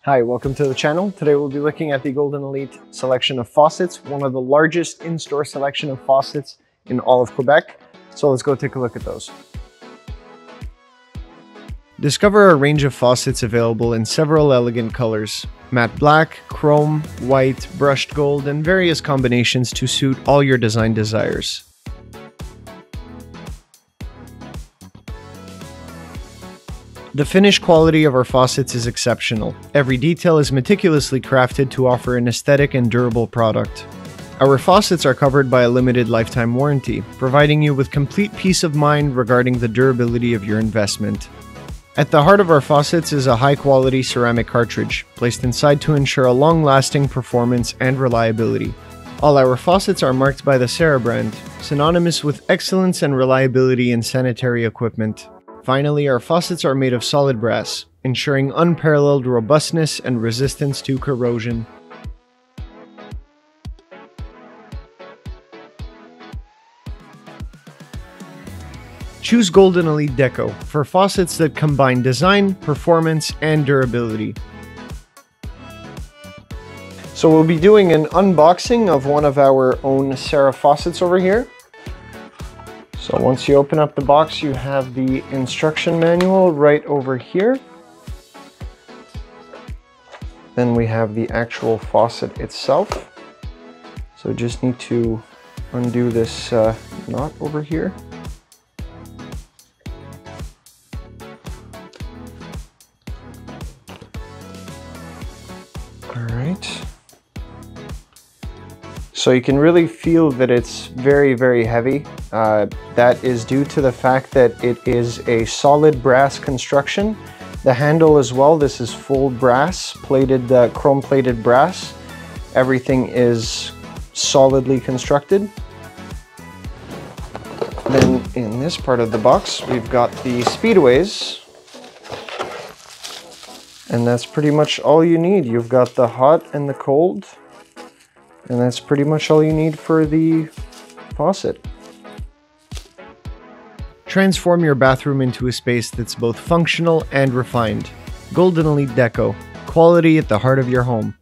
Hi, welcome to the channel. Today we'll be looking at the Golden Elite selection of faucets, one of the largest in-store selection of faucets in all of Quebec. So let's go take a look at those. Discover a range of faucets available in several elegant colors: matte black, chrome, white, brushed gold, and various combinations to suit all your design desires. The finish quality of our faucets is exceptional. Every detail is meticulously crafted to offer an aesthetic and durable product. Our faucets are covered by a limited lifetime warranty, providing you with complete peace of mind regarding the durability of your investment. At the heart of our faucets is a high-quality ceramic cartridge, placed inside to ensure a long-lasting performance and reliability. All our faucets are marked by the Sarah brand, synonymous with excellence and reliability in sanitary equipment. Finally, our faucets are made of solid brass, ensuring unparalleled robustness and resistance to corrosion. Choose Golden Elite Deco for faucets that combine design, performance, and durability. So we'll be doing an unboxing of one of our own Sarah faucets over here. So once you open up the box, you have the instruction manual right over here. Then we have the actual faucet itself. So just need to undo this knot over here. All right. So you can really feel that it's very, very heavy. That is due to the fact that it is a solid brass construction. The handle as well, this is full brass, chrome plated brass. Everything is solidly constructed. Then in this part of the box, we've got the speedways. And that's pretty much all you need. You've got the hot and the cold. And that's pretty much all you need for the faucet. Transform your bathroom into a space that's both functional and refined. Golden Elite Deco, quality at the heart of your home.